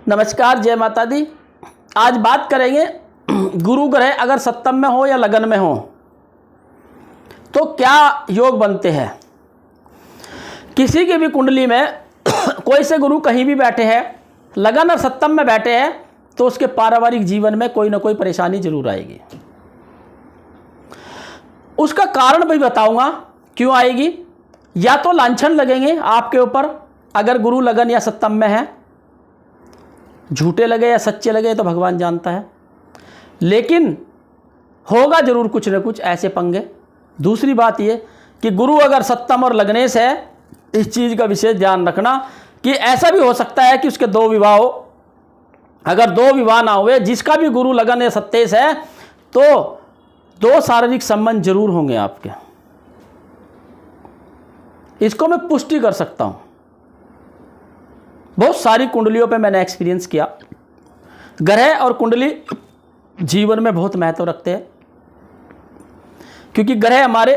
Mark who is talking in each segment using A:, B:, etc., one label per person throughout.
A: नमस्कार, जय माता दी। आज बात करेंगे गुरु ग्रह अगर सप्तम में हो या लगन में हो तो क्या योग बनते हैं। किसी की भी कुंडली में कोई से गुरु कहीं भी बैठे हैं, लगन और सप्तम में बैठे हैं तो उसके पारिवारिक जीवन में कोई ना कोई परेशानी जरूर आएगी। उसका कारण भी बताऊंगा क्यों आएगी। या तो लांछन लगेंगे आपके ऊपर अगर गुरु लगन या सप्तम में है, झूठे लगे या सच्चे लगे तो भगवान जानता है, लेकिन होगा जरूर कुछ न कुछ ऐसे पंगे। दूसरी बात ये कि गुरु अगर सप्तम और लगनेश है, इस चीज़ का विशेष ध्यान रखना कि ऐसा भी हो सकता है कि उसके दो विवाह हो। अगर दो विवाह ना हुए, जिसका भी गुरु लगन या सत्तेश है, तो दो शारीरिक संबंध जरूर होंगे आपके। इसको मैं पुष्टि कर सकता हूं, बहुत सारी कुंडलियों पे मैंने एक्सपीरियंस किया। ग्रह और कुंडली जीवन में बहुत महत्व रखते हैं, क्योंकि ग्रह हमारे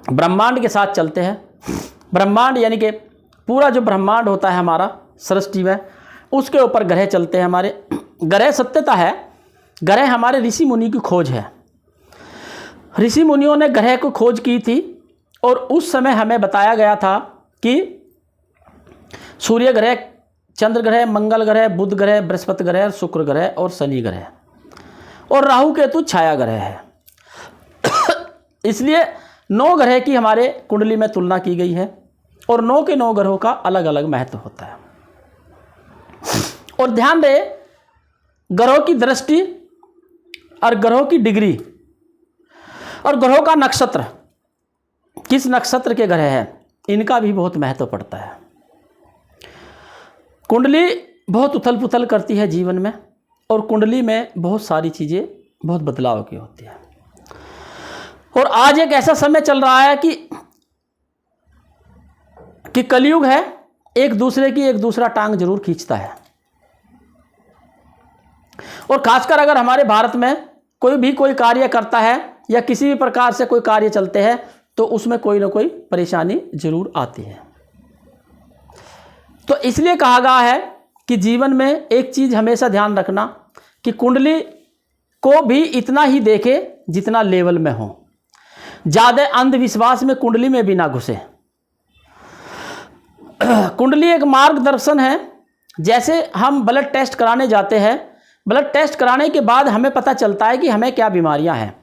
A: ब्रह्मांड के साथ चलते हैं। ब्रह्मांड यानी कि पूरा जो ब्रह्मांड होता है हमारा सृष्टि में, उसके ऊपर ग्रह चलते हैं हमारे। ग्रह सत्यता है, ग्रह हमारे ऋषि मुनि की खोज है। ऋषि मुनियों ने ग्रह को खोज की थी और उस समय हमें बताया गया था कि सूर्य ग्रह, चंद्र ग्रह, मंगल ग्रह, बुध ग्रह, बृहस्पति ग्रह, शुक्र ग्रह और शनि ग्रह और राहु केतु छाया ग्रह है। इसलिए 9 ग्रह की हमारे कुंडली में तुलना की गई है और 9 के 9 ग्रहों का अलग अलग महत्व होता है। और ध्यान रहे, ग्रहों की दृष्टि और ग्रहों की डिग्री और ग्रहों का नक्षत्र, किस नक्षत्र के ग्रह हैं, इनका भी बहुत महत्व पड़ता है। कुंडली बहुत उथल पुथल करती है जीवन में, और कुंडली में बहुत सारी चीज़ें बहुत बदलाव की होती है। और आज एक ऐसा समय चल रहा है कि कलयुग है, एक दूसरे की एक दूसरा टांग जरूर खींचता है। और खासकर अगर हमारे भारत में कोई कार्य करता है या किसी भी प्रकार से कोई कार्य चलते हैं तो उसमें कोई ना कोई परेशानी जरूर आती है। तो इसलिए कहा गया है कि जीवन में एक चीज़ हमेशा ध्यान रखना कि कुंडली को भी इतना ही देखे जितना लेवल में हो। ज़्यादा अंधविश्वास में कुंडली में भी ना घुसे। कुंडली एक मार्गदर्शन है। जैसे हम ब्लड टेस्ट कराने जाते हैं, ब्लड टेस्ट कराने के बाद हमें पता चलता है कि हमें क्या बीमारियां हैं,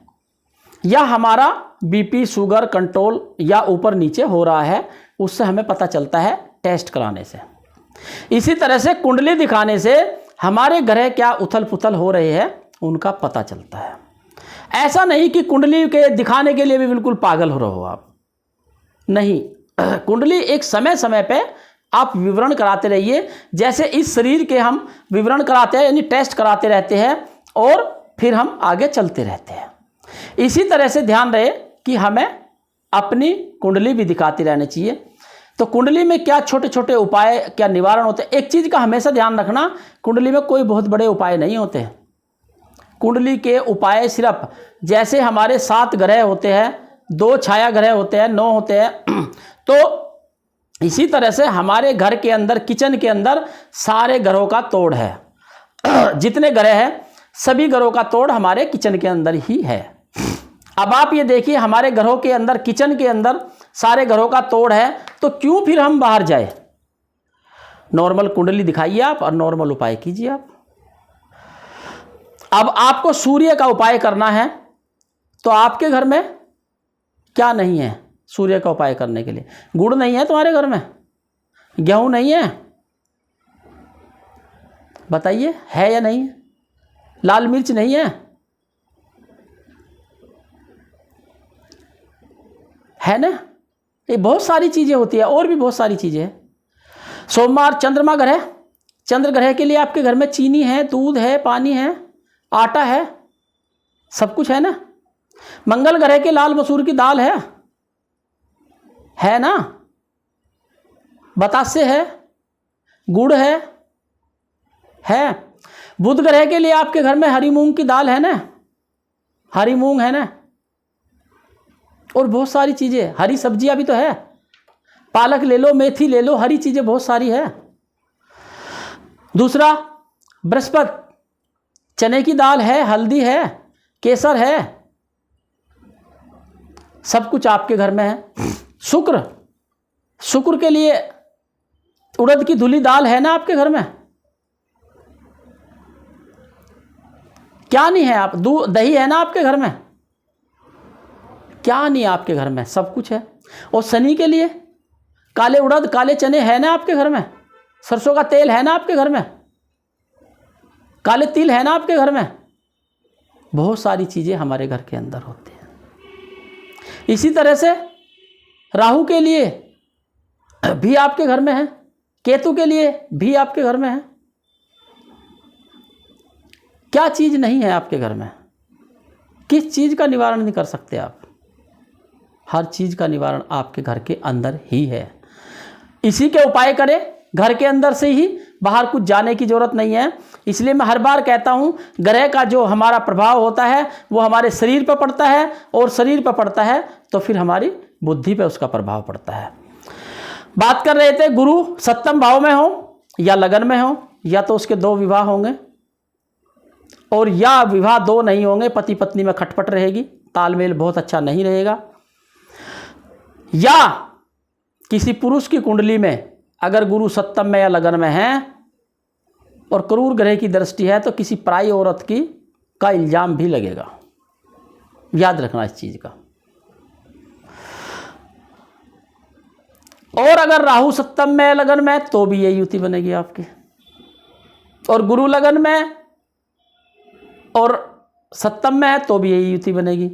A: या हमारा बीपी शुगर कंट्रोल या ऊपर नीचे हो रहा है, उससे हमें पता चलता है टेस्ट कराने से। इसी तरह से कुंडली दिखाने से हमारे ग्रह क्या उथल पुथल हो रहे हैं उनका पता चलता है। ऐसा नहीं कि कुंडली के दिखाने के लिए भी बिल्कुल पागल हो रहे हो आप, नहीं। कुंडली एक समय समय पे आप विवरण कराते रहिए। जैसे इस शरीर के हम विवरण कराते हैं, यानी टेस्ट कराते रहते हैं और फिर हम आगे चलते रहते हैं। इसी तरह से ध्यान रहे कि हमें अपनी कुंडली भी दिखाती रहनी चाहिए। तो कुंडली में क्या छोटे छोटे उपाय, क्या निवारण होते हैं, एक चीज़ का हमेशा ध्यान रखना, कुंडली में कोई बहुत बड़े उपाय नहीं होते। कुंडली के उपाय सिर्फ जैसे हमारे 7 ग्रह होते हैं, 2 छाया ग्रह होते हैं, 9 होते हैं, तो इसी तरह से हमारे घर के अंदर, किचन के अंदर सारे ग्रहों का तोड़ है। जितने ग्रह हैं सभी ग्रहों का तोड़ हमारे किचन के अंदर ही है। अब आप ये देखिए, हमारे घरों के अंदर, किचन के अंदर सारे घरों का तोड़ है, तो क्यों फिर हम बाहर जाए। नॉर्मल कुंडली दिखाइए आप और नॉर्मल उपाय कीजिए आप। अब आपको सूर्य का उपाय करना है, तो आपके घर में क्या नहीं है सूर्य का उपाय करने के लिए? गुड़ नहीं है तुम्हारे घर में? गेहूं नहीं है? बताइए, है या नहीं? लाल मिर्च नहीं है ना? ये बहुत सारी चीज़ें होती है, और भी बहुत सारी चीज़ें हैं। सोमवार चंद्रमा ग्रह, चंद्र ग्रह के लिए आपके घर में चीनी है, दूध है, पानी है, आटा है, सब कुछ है ना। मंगल ग्रह के लाल मसूर की दाल है ना, बतासे है, गुड़ है। बुध ग्रह के लिए आपके घर में हरी मूंग की दाल है ना, हरी मूंग है ना, और बहुत सारी चीज़ें, हरी सब्जियां भी तो है, पालक ले लो, मेथी ले लो, हरी चीज़ें बहुत सारी है। दूसरा बृहस्पति, चने की दाल है, हल्दी है, केसर है, सब कुछ आपके घर में है। शुक्र, शुक्र के लिए उड़द की धुली दाल है ना आपके घर में, क्या नहीं है? आप दही है ना आपके घर में, क्या नहीं आपके घर में? सब कुछ है। और शनि के लिए काले उड़द, काले चने है ना आपके घर में, सरसों का तेल है ना आपके घर में, काले तिल है ना आपके घर में, बहुत सारी चीज़ें हमारे घर के अंदर होती हैं। इसी तरह से राहु के लिए भी आपके घर में है, केतु के लिए भी आपके घर में है। क्या चीज़ नहीं है आपके घर में? किस चीज़ का निवारण नहीं कर सकते आप? हर चीज़ का निवारण आपके घर के अंदर ही है। इसी के उपाय करें घर के अंदर से ही, बाहर कुछ जाने की ज़रूरत नहीं है। इसलिए मैं हर बार कहता हूँ, ग्रह का जो हमारा प्रभाव होता है वो हमारे शरीर पर पड़ता है, और शरीर पर पड़ता है तो फिर हमारी बुद्धि पर उसका प्रभाव पड़ता है। बात कर रहे थे, गुरु सप्तम भाव में हो या लगन में हो, या तो उसके 2 विवाह होंगे, और या विवाह 2 नहीं होंगे, पति पत्नी में खटपट रहेगी, तालमेल बहुत अच्छा नहीं रहेगा। या किसी पुरुष की कुंडली में अगर गुरु सप्तम में या लगन में है और क्रूर ग्रह की दृष्टि है तो किसी पराई औरत का इल्जाम भी लगेगा। याद रखना इस चीज का। और अगर राहु सप्तम में लगन में तो भी यही युति बनेगी आपकी, और गुरु लगन में और सप्तम में है तो भी यही युति बनेगी,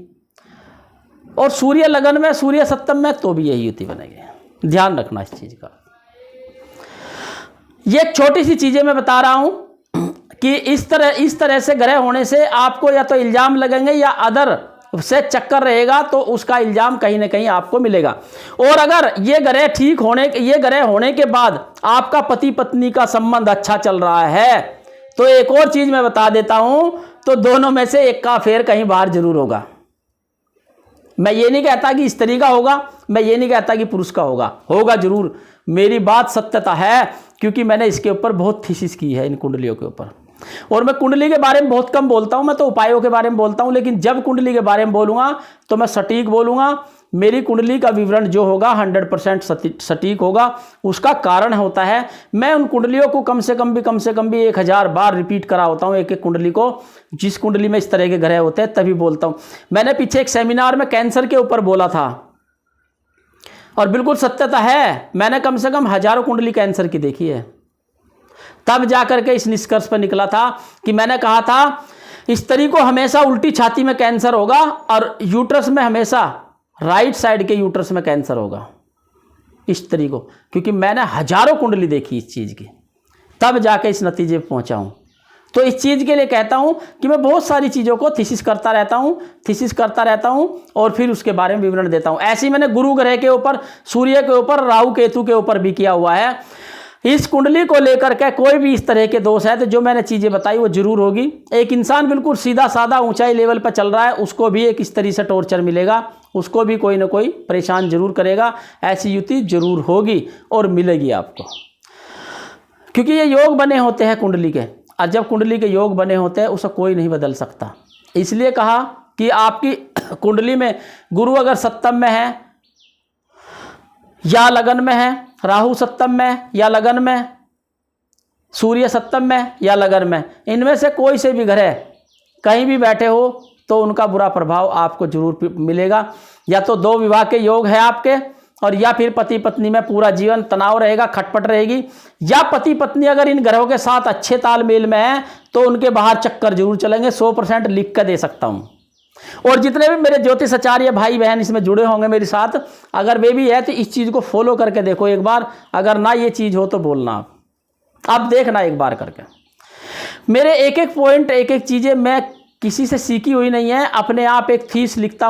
A: और सूर्य लगन में, सूर्य सप्तम में तो भी यही युति बनेगी। ध्यान रखना इस चीज का। ये एक छोटी सी चीजें मैं बता रहा हूं कि इस तरह से ग्रह होने से आपको या तो इल्जाम लगेंगे या अदर से चक्कर रहेगा, तो उसका इल्जाम कहीं ना कहीं आपको मिलेगा। और अगर ये ग्रह होने के बाद आपका पति पत्नी का संबंध अच्छा चल रहा है तो एक और चीज मैं बता देता हूं, तो दोनों में से एक का अफेयर कहीं बाहर जरूर होगा। मैं ये नहीं कहता कि स्त्री का होगा, मैं ये नहीं कहता कि पुरुष का होगा जरूर। मेरी बात सत्यता है, क्योंकि मैंने इसके ऊपर बहुत थीसिस की है इन कुंडलियों के ऊपर। और मैं कुंडली के बारे में बहुत कम बोलता हूं, मैं तो उपायों के बारे में बोलता हूं, लेकिन जब कुंडली के बारे में बोलूंगा तो मैं सटीक बोलूंगा। मेरी कुंडली का विवरण जो होगा 100% सटीक होगा। उसका कारण होता है, मैं उन कुंडलियों को कम से कम भी 1000 बार रिपीट करा होता हूं, एक एक कुंडली को। जिस कुंडली में इस तरह के ग्रह होते हैं तभी बोलता हूं। मैंने पीछे एक सेमिनार में कैंसर के ऊपर बोला था, और बिल्कुल सत्यता है, मैंने कम से कम हजारों कुंडली कैंसर की देखी है। तब जाकर के इस निष्कर्ष पर निकला था कि मैंने कहा था स्त्री को हमेशा उल्टी छाती में कैंसर होगा, और यूट्रस में हमेशा राइट साइड के यूट्रस में कैंसर होगा स्त्री को, क्योंकि मैंने हजारों कुंडली देखी इस चीज़ की, तब जाके इस नतीजे पर पहुंचा हूं। तो इस चीज़ के लिए कहता हूं कि मैं बहुत सारी चीज़ों को थीसिस करता रहता हूं और फिर उसके बारे में विवरण देता हूं। ऐसे ही मैंने गुरु ग्रह के ऊपर, सूर्य के ऊपर, राहु केतु के ऊपर भी किया हुआ है। इस कुंडली को लेकर के कोई भी इस तरह के दोष है तो जो मैंने चीज़ें बताई वो जरूर होगी। एक इंसान बिल्कुल सीधा साधा ऊंचाई लेवल पर चल रहा है, उसको भी एक इस तरह से टॉर्चर मिलेगा, उसको भी कोई ना कोई परेशान जरूर करेगा। ऐसी युति जरूर होगी और मिलेगी आपको, क्योंकि ये योग बने होते हैं कुंडली के, और जब कुंडली के योग बने होते हैं उसे कोई नहीं बदल सकता। इसलिए कहा कि आपकी कुंडली में गुरु अगर सप्तम में है या लगन में है, राहु सप्तम में या लगन में, सूर्य सप्तम में या लगन में, इनमें से कोई से भी ग्रह कहीं भी बैठे हो तो उनका बुरा प्रभाव आपको जरूर मिलेगा। या तो 2 विवाह के योग है आपके, और या फिर पति पत्नी में पूरा जीवन तनाव रहेगा, खटपट रहेगी, या पति पत्नी अगर इन ग्रहों के साथ अच्छे तालमेल में है तो उनके बाहर चक्कर जरूर चलेंगे। 100% लिख कर दे सकता हूं। और जितने भी मेरे ज्योतिष आचार्य भाई बहन इसमें जुड़े होंगे मेरे साथ, अगर वे भी है तो इस चीज़ को फॉलो करके देखो एक बार। अगर ना ये चीज़ हो तो बोलना आप देखना एक बार करके। मेरे एक एक पॉइंट, एक एक चीज़ें मैं किसी से सीखी हुई नहीं है, अपने आप एक थीस लिखता